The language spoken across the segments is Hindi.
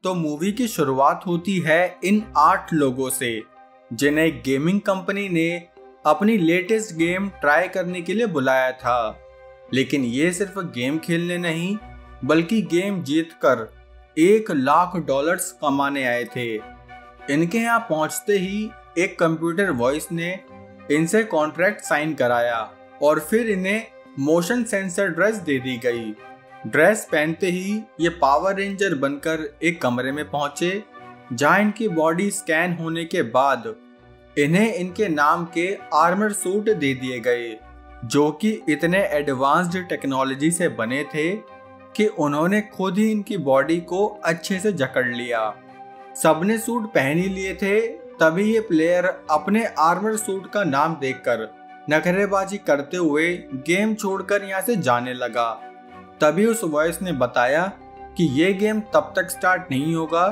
तो मूवी की शुरुआत होती है इन 8 लोगों से, जिन्हें गेमिंग कंपनी ने अपनी लेटेस्ट गेम ट्राई करने के लिए बुलाया था। लेकिन ये सिर्फ गेम खेलने नहीं, बल्कि गेम जीतकर $1,00,000 कमाने आए थे। इनके यहाँ पहुंचते ही एक कंप्यूटर वॉइस ने इनसे कॉन्ट्रैक्ट साइन कराया और फिर इन्हें मोशन सेंसर ड्रेस दे दी गई। ड्रेस पहनते ही ये पावर रेंजर बनकर एक कमरे में पहुंचे, जहां इनकी बॉडी स्कैन होने के बाद इन्हें इनके नाम के आर्मर सूट दे दिए गए, जो कि इतने एडवांस्ड टेक्नोलॉजी से बने थे कि उन्होंने खुद ही इनकी बॉडी को अच्छे से जकड़ लिया। सबने सूट पहन ही लिए थे, तभी ये प्लेयर अपने आर्मर सूट का नाम देखकर नखरेबाजी करते हुए गेम छोड़कर यहाँ से जाने लगा। तभी उस वॉइस ने बताया कि ये गेम तब तक स्टार्ट नहीं होगा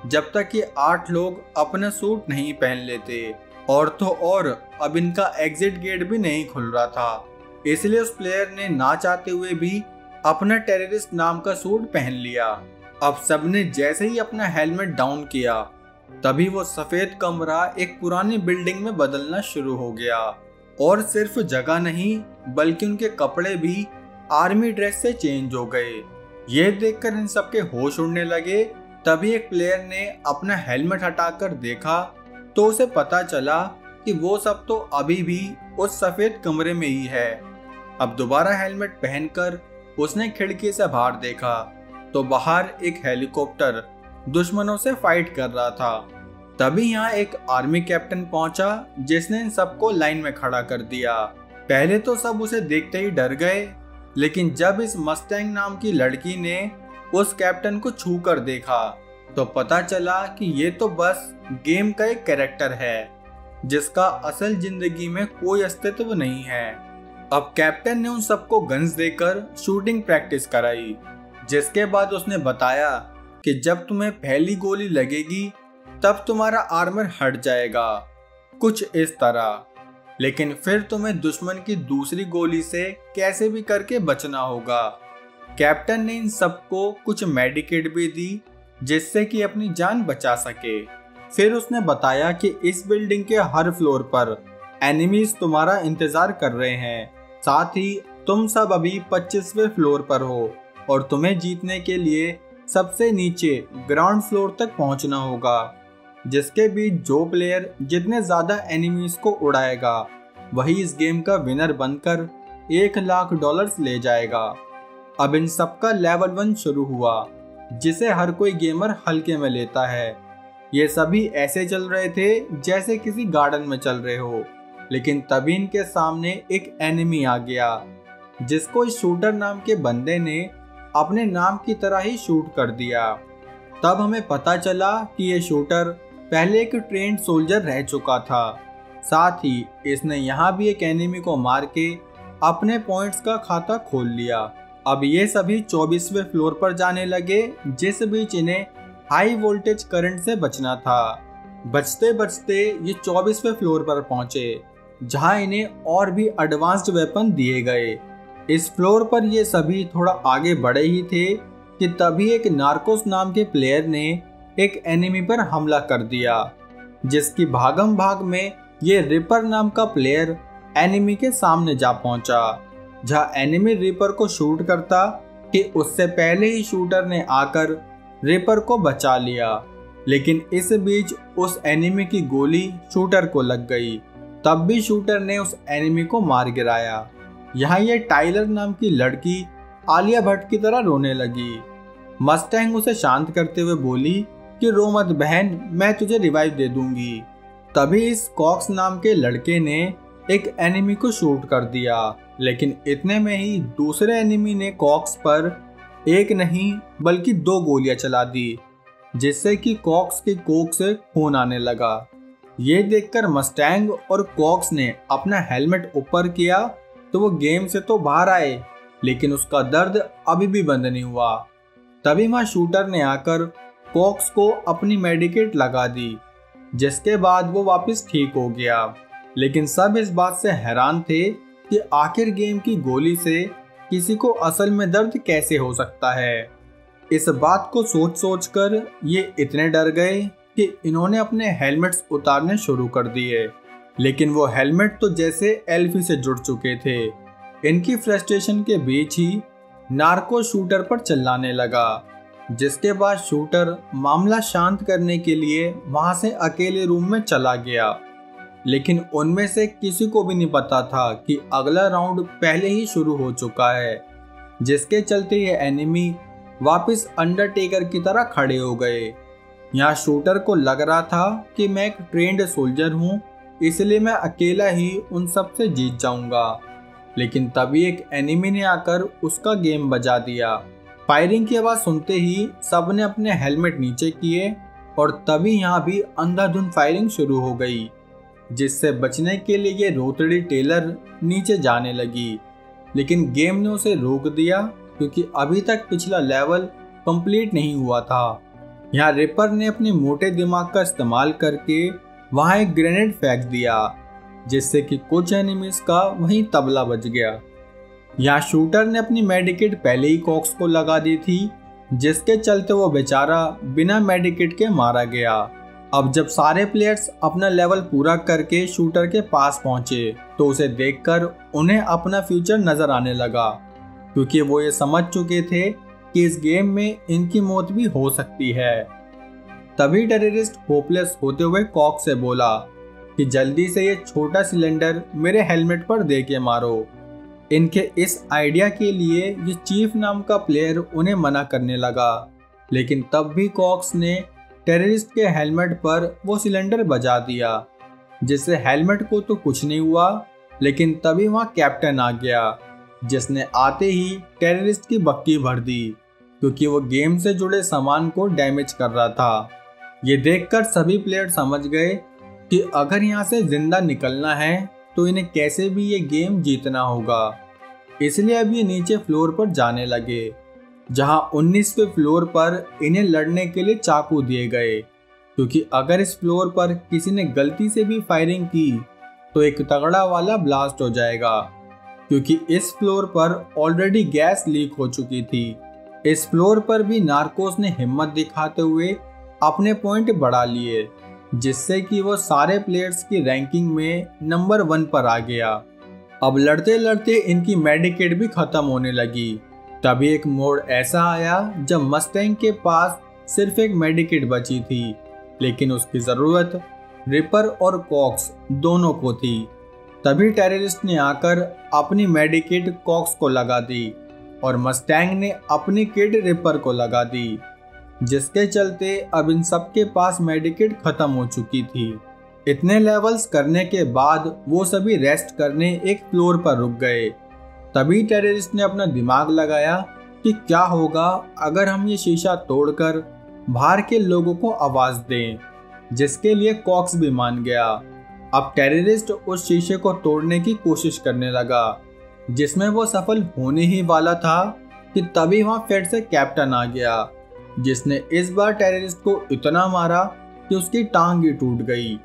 जब तक ये 8 लोग अपना सूट नहीं पहन लेते, और तो और अब इनका एग्जिट गेट भी नहीं खुल रहा था। इसलिए उस प्लेयर ने ना चाहते हुए भी अपना टेररिस्ट नाम का सूट पहन लिया। अब सबने जैसे ही अपना हेलमेट डाउन किया, तभी वो सफेद कमरा एक पुरानी बिल्डिंग में बदलना शुरू हो गया, और सिर्फ जगह नहीं बल्कि उनके कपड़े भी आर्मी ड्रेस से चेंज हो गए। ये देखकर इन सबके होश उड़ने लगे। तभी एक प्लेयर ने अपना हेलमेट हटाकर देखा तो उसे पता चला कि वो सब तो अभी भी उस सफेद कमरे में ही है। अब दोबारा हेलमेट पहनकर उसने खिड़की से बाहर देखा तो बाहर एक हेलीकॉप्टर दुश्मनों से फाइट कर रहा था। तभी यहाँ एक आर्मी कैप्टन पहुंचा, जिसने इन सबको लाइन में खड़ा कर दिया। पहले तो सब उसे देखते ही डर गए, लेकिन जब इस मस्टैंग नाम की लड़की ने उस कैप्टन को छू कर देखा तो पता चला कि ये तो बस गेम का एक कैरेक्टर है, जिसका असल जिंदगी में कोई अस्तित्व नहीं है। अब कैप्टन ने उन सबको गन्स देकर शूटिंग प्रैक्टिस कराई, जिसके बाद उसने बताया कि जब तुम्हें पहली गोली लगेगी तब तुम्हारा आर्मर हट जाएगा, कुछ इस तरह। लेकिन फिर तुम्हें दुश्मन की दूसरी गोली से कैसे भी करके बचना होगा। कैप्टन ने इन सबको कुछ मेडिकेट भी दी, जिससे कि अपनी जान बचा सके। फिर उसने बताया कि इस बिल्डिंग के हर फ्लोर पर एनिमीज तुम्हारा इंतजार कर रहे हैं। साथ ही तुम सब अभी 25वें फ्लोर पर हो और तुम्हें जीतने के लिए सबसे नीचे ग्राउंड फ्लोर तक पहुंचना होगा, जिसके बीच जो प्लेयर जितने ज्यादा एनिमीज को उड़ाएगा वही इस गेम का विनर बनकर $1,00,000 ले जाएगा। अब इन सबका लेवल 1 शुरू हुआ, जिसे हर कोई गेमर हल्के में लेता है। ये सभी ऐसे चल रहे थे जैसे किसी गार्डन में चल रहे हो, लेकिन तभी इनके सामने एक एनिमी आ गया, जिसको इस शूटर नाम के बंदे ने अपने नाम की तरह ही शूट कर दिया। तब हमें पता चला कि ये शूटर पहले एक ट्रेंड सोल्जर रह चुका था। साथ ही इसने यहाँ भी एक एनिमी को मार के अपने पॉइंट्स का खाता खोल लिया। अब ये सभी 24वें फ्लोर पर जाने लगे, जिस बीच इन्हें हाई वोल्टेज करंट से बचना था। बचते बचते ये 24वें फ्लोर पर पहुंचे, जहां इन्हें और भी एडवांस्ड वेपन दिए गए। इस फ्लोर पर ये सभी थोड़ा आगे बढ़े ही थे कि तभी एक नार्कोस नाम के प्लेयर ने एक एनिमी पर हमला कर दिया, जिसकी भागम भाग में ये रिपर नाम का प्लेयर एनिमी के सामने जा पहुंचा। जहां एनिमी रिपर को शूट करता कि उससे पहले ही शूटर ने आकर रिपर को बचा लिया, लेकिन इस बीच उस एनिमी की गोली शूटर को लग गई। तब भी शूटर ने उस एनिमी को मार गिराया। यहाँ ये टाइलर नाम की लड़की आलिया भट्ट की तरह रोने लगी। मस्टैंग उसे शांत करते हुए बोली कि रो मत बहन, मैं तुझे रिवाइव दे दूंगी। तभी इस कॉक्स नाम के लड़के ने एक एनिमी को शूट कर दिया, लेकिन इतने में ही दूसरे एनिमी ने कॉक्स पर एक नहीं बल्कि 2 गोलियां चला दी, जिससे कि कॉक्स की कोख से खून आने लगा। ये देखकर मस्टैंग और कॉक्स ने अपना हेलमेट ऊपर किया तो वो गेम से तो बाहर आए, लेकिन उसका दर्द अभी भी बंद नहीं हुआ। तभी वहां शूटर ने आकर कॉक्स को अपनी मेडिकेट लगा दी, जिसके बाद वो वापस ठीक हो गया। लेकिन सब इस बात से हैरान थे कि आखिर गेम की गोली से किसी को असल में दर्द कैसे हो सकता है। इस बात को सोच सोच कर ये इतने डर गए कि इन्होंने अपने हेलमेट्स उतारने शुरू कर दिए, लेकिन वो हेलमेट तो जैसे एल्फी से जुड़ चुके थे। इनकी फ्रस्ट्रेशन के बीच ही नार्को शूटर पर चिल्लाने लगा, जिसके बाद शूटर मामला शांत करने के लिए वहां से अकेले रूम में चला गया। लेकिन उनमें से किसी को भी नहीं पता था कि अगला राउंड पहले ही शुरू हो चुका है, जिसके चलते ये एनिमी वापस अंडरटेकर की तरह खड़े हो गए। यहाँ शूटर को लग रहा था कि मैं एक ट्रेंड सोल्जर हूँ, इसलिए मैं अकेला ही उन सब से जीत जाऊंगा। लेकिन तभी एक एनिमी ने आकर उसका गेम बजा दिया। फायरिंग की आवाज़ सुनते ही सबने अपने हेलमेट नीचे किए और तभी यहाँ भी अंधाधुंध फायरिंग शुरू हो गई, जिससे बचने के लिए ये रोतड़ी टेलर नीचे जाने लगी। लेकिन गेम ने उसे रोक दिया क्योंकि अभी तक पिछला लेवल कंप्लीट नहीं हुआ था। यहाँ रिपर ने अपने मोटे दिमाग का इस्तेमाल करके वहाँ एक ग्रेनेड फेंक दिया, जिससे कि कुछ एनिमीज का वहीं तबला बज गया। यहाँ शूटर ने अपनी मेडिकेट पहले ही कॉक्स को लगा दी थी, जिसके चलते वो बेचारा बिना मेडिकेट के मारा गया। अब जब सारे प्लेयर्स अपना लेवल पूरा करके शूटर के पास पहुंचे तो उसे देखकर उन्हें अपना फ्यूचर नजर आने लगा, क्योंकि वो ये समझ चुके थे कि इस गेम में इनकी मौत भी हो सकती है। तभी टेररिस्ट होपलेस होते हुए कॉक से बोला कि जल्दी से ये छोटा सिलेंडर मेरे हेलमेट पर दे के मारो। इनके इस आइडिया के लिए ये चीफ नाम का प्लेयर उन्हें मना करने लगा, लेकिन तब भी कॉक्स ने टेररिस्ट के हेलमेट पर वो सिलेंडर बजा दिया, जिससे हेलमेट को तो कुछ नहीं हुआ। लेकिन तभी वहाँ कैप्टन आ गया, जिसने आते ही टेररिस्ट की बक्की भर दी, क्योंकि वो गेम से जुड़े सामान को डैमेज कर रहा था। ये देखकर सभी प्लेयर समझ गए कि अगर यहाँ से जिंदा निकलना है तो इन्हें कैसे भी ये गेम जीतना होगा। इसलिए अब ये नीचे फ्लोर पर जाने लगे, जहां 19वें फ्लोर पर इन्हें लड़ने के लिए चाकू दिए गए, क्योंकि अगर इस फ्लोर पर किसी ने गलती से भी फायरिंग की तो एक तगड़ा वाला ब्लास्ट हो जाएगा, क्योंकि इस फ्लोर पर ऑलरेडी गैस लीक हो चुकी थी। इस फ्लोर पर भी नार्कोस ने हिम्मत दिखाते हुए अपने पॉइंट बढ़ा लिए, जिससे कि वो सारे प्लेयर्स की रैंकिंग में नंबर 1 पर आ गया। अब लड़ते लड़ते इनकी मेडिकेट भी खत्म होने लगी। तभी एक मोड़ ऐसा आया जब मस्टैंग के पास सिर्फ एक मेडिकेट बची थी, लेकिन उसकी ज़रूरत रिपर और कॉक्स दोनों को थी। तभी टेररिस्ट ने आकर अपनी मेडिकेट कॉक्स को लगा दी और मस्टैंग ने अपनी किट रिपर को लगा दी, जिसके चलते अब इन सब के पास मेडिकेट खत्म हो चुकी थी। इतने लेवल्स करने के बाद वो सभी रेस्ट करने एक फ्लोर पर रुक गए। तभी टेररिस्ट ने अपना दिमाग लगाया कि क्या होगा अगर हम ये शीशा तोड़कर बाहर के लोगों को आवाज दें, जिसके लिए कॉक्स भी मान गया। अब टेररिस्ट उस शीशे को तोड़ने की कोशिश करने लगा, जिसमें वो सफल होने ही वाला था कि तभी वहां फिर से कैप्टन आ गया, जिसने इस बार टेररिस्ट को इतना मारा कि उसकी टांग ही टूट गई।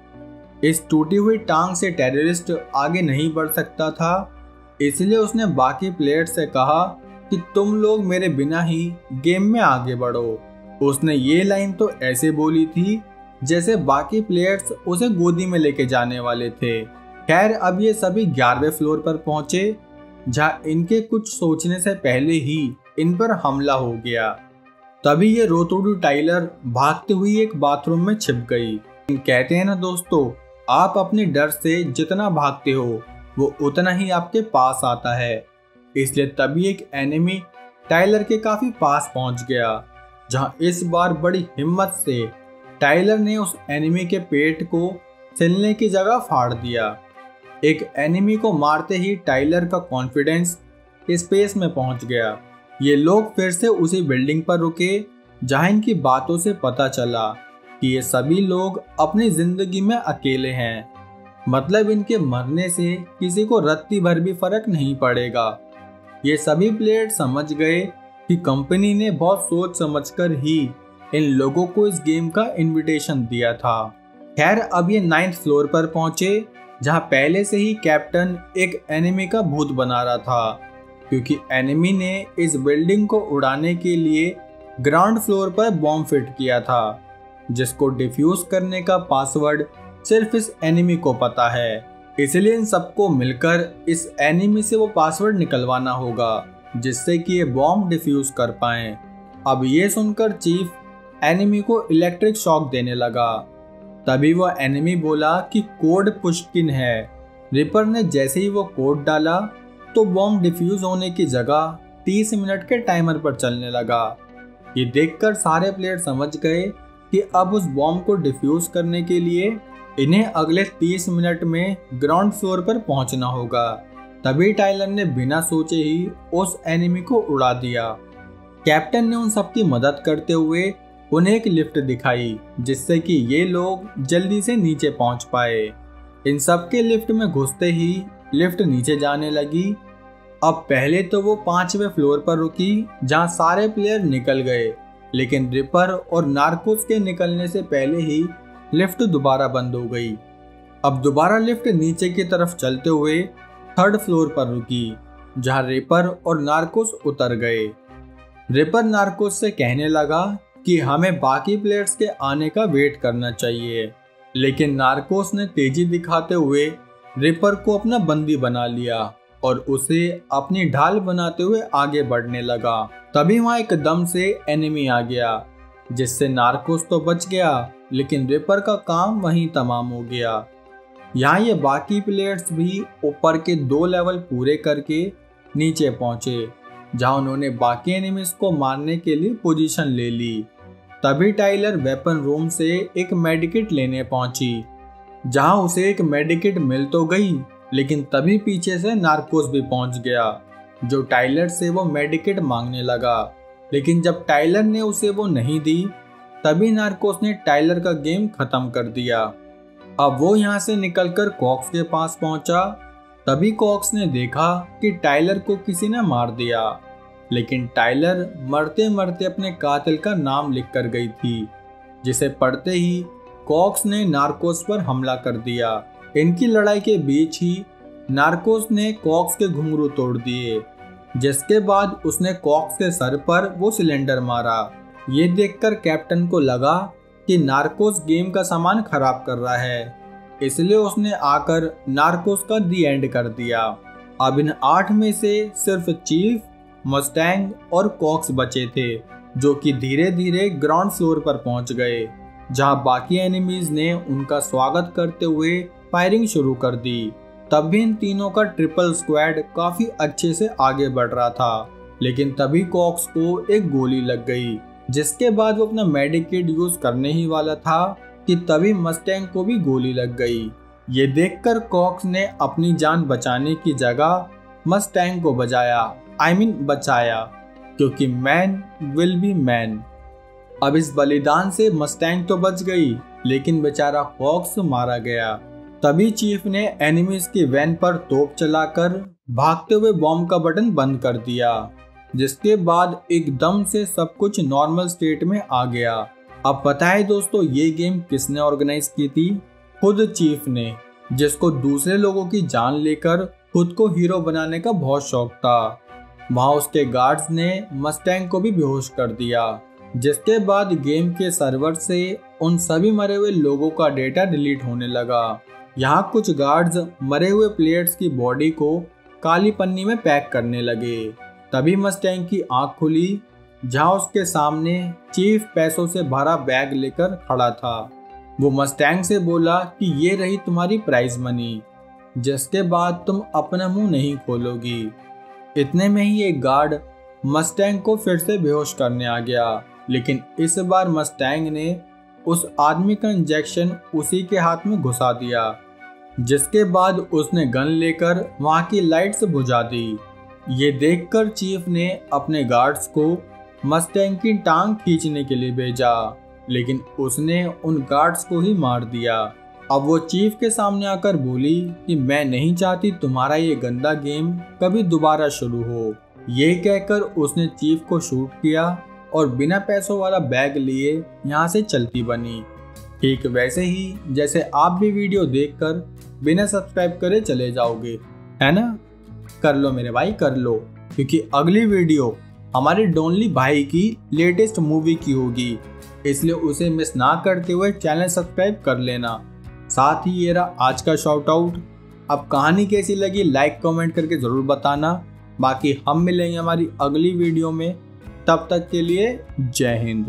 इस टूटी हुई टांग से टेररिस्ट आगे नहीं बढ़ सकता था, इसलिए उसने बाकी प्लेयर्स से कहा कि तुम लोग मेरे बिना ही गेम में आगे बढ़ो। उसने ये लाइन तो ऐसे बोली थी जैसे बाकी प्लेयर्स उसे गोदी में लेके जाने वाले थे। खैर अब ये सभी 11वें फ्लोर पर पहुंचे, जहां इनके कुछ सोचने से पहले ही इन पर हमला हो गया। तभी ये रोतोड़ू टाइलर भागते हुई एक बाथरूम में छिप गई। कहते हैं ना दोस्तों, आप अपने डर से जितना भागते हो वो उतना ही आपके पास आता है। इसलिए तभी एक एनिमी टाइलर के काफी पास पहुंच गया, जहां इस बार बड़ी हिम्मत से टाइलर ने उस एनिमी के पेट को सिलने की जगह फाड़ दिया। एक एनिमी को मारते ही टाइलर का कॉन्फिडेंस स्पेस में पहुंच गया। ये लोग फिर से उसी बिल्डिंग पर रुके, जहां इनकी बातों से पता चला कि ये सभी लोग अपनी जिंदगी में अकेले हैं, मतलब इनके मरने से किसी को रत्ती भर भी फर्क नहीं पड़ेगा। ये सभी प्लेयर समझ गए कि कंपनी ने बहुत सोच समझकर ही इन लोगों को इस गेम का इनविटेशन दिया था। खैर अब ये 9th फ्लोर पर पहुंचे, जहां पहले से ही कैप्टन एक एनिमी का भूत बना रहा था, क्योंकि एनिमी ने इस बिल्डिंग को उड़ाने के लिए ग्राउंड फ्लोर पर बॉम्ब फिट किया था, जिसको डिफ्यूज करने का पासवर्ड सिर्फ इस एनिमी को पता है। इसलिए इन सबको मिलकर इस एनिमी से वो पासवर्ड निकलवाना होगा, जिससे कि ये बॉम्ब डिफ्यूज कर पाएं। अब ये सुनकर चीफ एनिमी को इलेक्ट्रिक शॉक देने लगा। तभी वो एनिमी बोला कि कोड पुशकिन है। रिपर ने जैसे ही वो कोड डाला तो बॉम्ब डिफ्यूज होने की जगह 30 मिनट के टाइमर पर चलने लगा। ये देखकर सारे प्लेयर समझ गए कि अब उस बॉम्ब को डिफ्यूज करने के लिए इन्हें अगले 30 मिनट में ग्राउंड फ्लोर पर पहुंचना होगा। तभी टाइलर ने बिना सोचे ही उस एनिमी को उड़ा दिया। कैप्टन ने उन सबकी मदद करते हुए उन्हें एक लिफ्ट दिखाई, जिससे कि ये लोग जल्दी से नीचे पहुंच पाए। इन सबके लिफ्ट में घुसते ही लिफ्ट नीचे जाने लगी। अब पहले तो वो 5वें फ्लोर पर रुकी, जहां सारे प्लेयर निकल गए, लेकिन रिपर और नार्कोस के निकलने से पहले ही लिफ्ट दोबारा बंद हो गई। अब दोबारा लिफ्ट नीचे की तरफ चलते हुए 3rd फ्लोर पर रुकी, जहां रिपर और नार्कोस उतर गए। रिपर नार्कोस से कहने लगा कि हमें बाकी प्लेयर्स के आने का वेट करना चाहिए, लेकिन नार्कोस ने तेजी दिखाते हुए रिपर को अपना बंदी बना लिया और उसे अपनी ढाल बनाते हुए आगे बढ़ने लगा। तभी वहां एकदम से एनिमी आ गया, जिससे नार्कोस तो बच गया, लेकिन रिपर का काम वहीं तमाम हो गया। यहाँ ये बाकी प्लेयर्स भी ऊपर के 2 लेवल पूरे करके नीचे पहुंचे, जहां उन्होंने बाकी एनिमीज को मारने के लिए पोजीशन ले ली। तभी टाइलर वेपन रूम से एक मेडिकिट लेने पहुंची, जहां उसे एक मेडिकिट मिल तो गई, लेकिन तभी पीछे से नार्कोस भी पहुंच गया, जो टाइलर से वो मेडिकिट मांगने लगा। लेकिन जब टाइलर ने उसे वो नहीं दी, तभी नार्कोस ने टाइलर का गेम खत्म कर दिया। अब वो यहाँ से निकलकर कॉक्स के पास पहुंचा। तभी कॉक्स ने देखा कि टाइलर को किसी ने मार दिया, लेकिन टाइलर मरते मरते अपने कातिल का नाम लिख कर गई थी, जिसे पढ़ते ही कॉक्स ने नार्कोस पर हमला कर दिया। इनकी लड़ाई के बीच ही नार्कोस ने कॉक्स के घुंघरू तोड़ दिए, जिसके बाद उसने कॉक्स के सर पर वो सिलेंडर मारा। ये देखकर कैप्टन को लगा कि नार्कोस गेम का सामान खराब कर रहा है, इसलिए उसने आकर नार्कोस का दी एंड कर दिया। अब इन 8 में से सिर्फ चीफ, मस्टैंग और कॉक्स बचे थे, जो कि धीरे धीरे ग्राउंड फ्लोर पर पहुंच गए, जहां बाकी एनिमीज ने उनका स्वागत करते हुए फायरिंग शुरू कर दी। तब भी इन तीनों का ट्रिपल स्क्वाड काफी अच्छे से आगे बढ़ रहा था, लेकिन तभी कॉक्स को एक गोली लग गई, जिसके बाद वो अपना मेडिकेट यूज करने ही वाला था कि तभी मस्टैंग को भी गोली लग गई। ये देखकर कॉक्स ने अपनी जान बचाने की जगह मस्टैंग को बचाया, क्योंकि मैन विल बी मैन। अब इस बलिदान से मस्टैंग तो बच गई, लेकिन बेचारा कॉक्स मारा गया। तभी चीफ ने एनिमीज की वैन पर तोप चलाकर भागते हुए बॉम्ब का बटन बंद कर दिया, जिसके बाद एकदम से सब कुछ नॉर्मल स्टेट में आ गया। अब पता है दोस्तों, ये गेम किसने ऑर्गेनाइज की थी? खुद चीफ ने, जिसको दूसरे लोगों की जान लेकर खुद को हीरो बनाने का बहुत शौक था। वहां उसके गार्ड्स ने मस्टैंग को भी बेहोश कर दिया, जिसके बाद गेम के सर्वर से उन सभी मरे हुए लोगों का डेटा डिलीट होने लगा। यहाँ कुछ गार्ड्स मरे हुए प्लेयर्स की बॉडी को काली पन्नी में पैक करने लगे। तभी मस्टैंग की आंख खुली, जहाँ उसके सामने चीफ पैसों से भरा बैग लेकर खड़ा था। वो मस्टैंग से बोला कि ये रही तुम्हारी प्राइज मनी, जिसके बाद तुम अपना मुंह नहीं खोलोगी। इतने में ही एक गार्ड मस्टैंग को फिर से बेहोश करने आ गया, लेकिन इस बार मस्टैंग ने उस आदमी का इंजेक्शन उसी के हाथ में घुसा दिया, जिसके बाद उसने गन लेकर वहां की लाइट्स बुझा दी। ये देखकर चीफ ने अपने गार्ड्स को मस्टैंग की टांग खींचने के लिए भेजा, लेकिन उसने उन गार्ड्स को ही मार दिया। अब वो चीफ के सामने आकर बोली कि मैं नहीं चाहती तुम्हारा ये गंदा गेम कभी दोबारा शुरू हो। ये कहकर उसने चीफ को शूट किया और बिना पैसों वाला बैग लिए यहाँ से चलती बनी। ठीक वैसे ही जैसे आप भी वीडियो देखकर बिना सब्सक्राइब करे चले जाओगे, है ना? कर लो मेरे भाई, कर लो, क्योंकि अगली वीडियो हमारे डोनली भाई की लेटेस्ट मूवी की होगी, इसलिए उसे मिस ना करते हुए चैनल सब्सक्राइब कर लेना। साथ ही ये रहा आज का शॉर्ट आउट। अब कहानी कैसी लगी लाइक कमेंट करके ज़रूर बताना। बाकी हम मिलेंगे हमारी अगली वीडियो में, तब तक के लिए जय हिंद।